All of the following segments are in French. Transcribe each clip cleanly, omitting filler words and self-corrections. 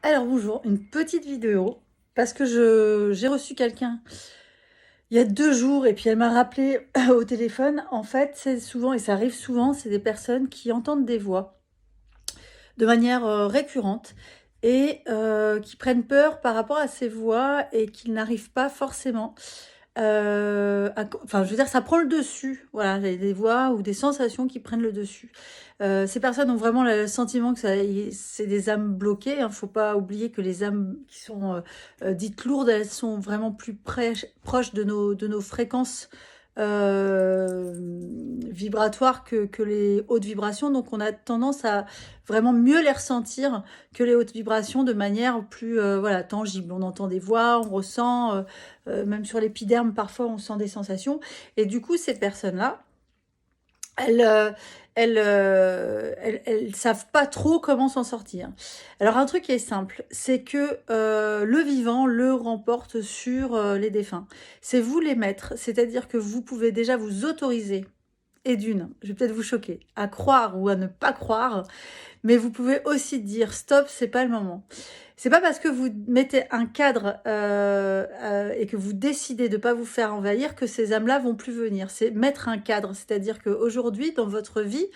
Alors bonjour, une petite vidéo parce que j'ai reçu quelqu'un il y a 2 jours et puis elle m'a rappelé au téléphone. En fait, c'est souvent et ça arrive souvent, c'est des personnes qui entendent des voix de manière, récurrente et qui prennent peur par rapport à ces voix et qu'ils n'arrivent pas forcément, enfin, je veux dire, ça prend le dessus. Voilà, des voix ou des sensations qui prennent le dessus. Ces personnes ont vraiment le sentiment que c'est des âmes bloquées, hein. Faut pas oublier que les âmes qui sont, dites lourdes, elles sont vraiment plus proches de nos fréquences, vibratoires que les hautes vibrations. Donc on a tendance à vraiment mieux les ressentir que les hautes vibrations de manière plus, voilà, tangible. On entend des voix, on ressent, même sur l'épiderme, parfois, on sent des sensations. Et du coup, ces personnes-là, elles, elles savent pas trop comment s'en sortir. Alors, un truc qui est simple, c'est que le vivant le remporte sur les défunts. C'est vous les maîtres, c'est-à-dire que vous pouvez déjà vous autoriser, et d'une, je vais peut-être vous choquer, à croire ou à ne pas croire, mais vous pouvez aussi dire stop, c'est pas le moment. C'est pas parce que vous mettez un cadre et que vous décidez de pas vous faire envahir que ces âmes-là vont plus venir. C'est mettre un cadre, c'est-à-dire qu'aujourd'hui, dans votre vie,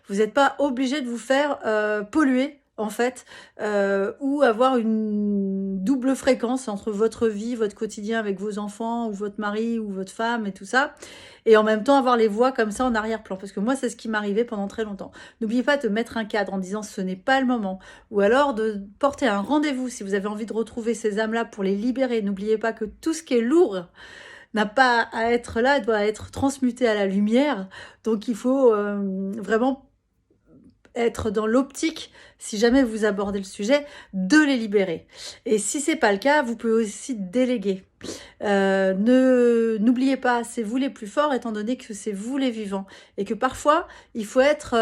vous n'êtes pas obligé de vous faire polluer en fait, ou avoir une double fréquence entre votre vie, votre quotidien avec vos enfants, ou votre mari, ou votre femme, et tout ça, et en même temps avoir les voix comme ça en arrière-plan, parce que moi, c'est ce qui m'arrivait pendant très longtemps. N'oubliez pas de mettre un cadre en disant ce n'est pas le moment, ou alors de porter un rendez-vous si vous avez envie de retrouver ces âmes-là pour les libérer. N'oubliez pas que tout ce qui est lourd n'a pas à être là, doit être transmuté à la lumière, donc il faut vraiment être dans l'optique, si jamais vous abordez le sujet, de les libérer. Et si c'est pas le cas, vous pouvez aussi déléguer. N'oubliez pas, c'est vous les plus forts, étant donné que c'est vous les vivants. Et que parfois, il faut être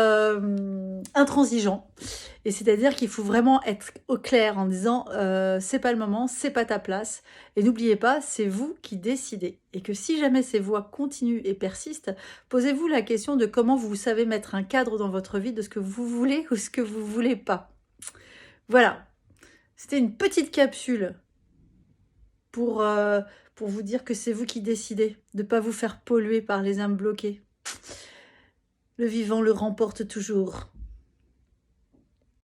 intransigeant. Et c'est-à-dire qu'il faut vraiment être au clair en disant c'est pas le moment, c'est pas ta place. Et n'oubliez pas, c'est vous qui décidez. Et que si jamais ces voix continuent et persistent, posez-vous la question de comment vous savez mettre un cadre dans votre vie de ce que vous voulez ou ce que vous voulez pas. Voilà, c'était une petite capsule pour, euh, pour vous dire que c'est vous qui décidez de ne pas vous faire polluer par les âmes bloquées. Le vivant le remporte toujours.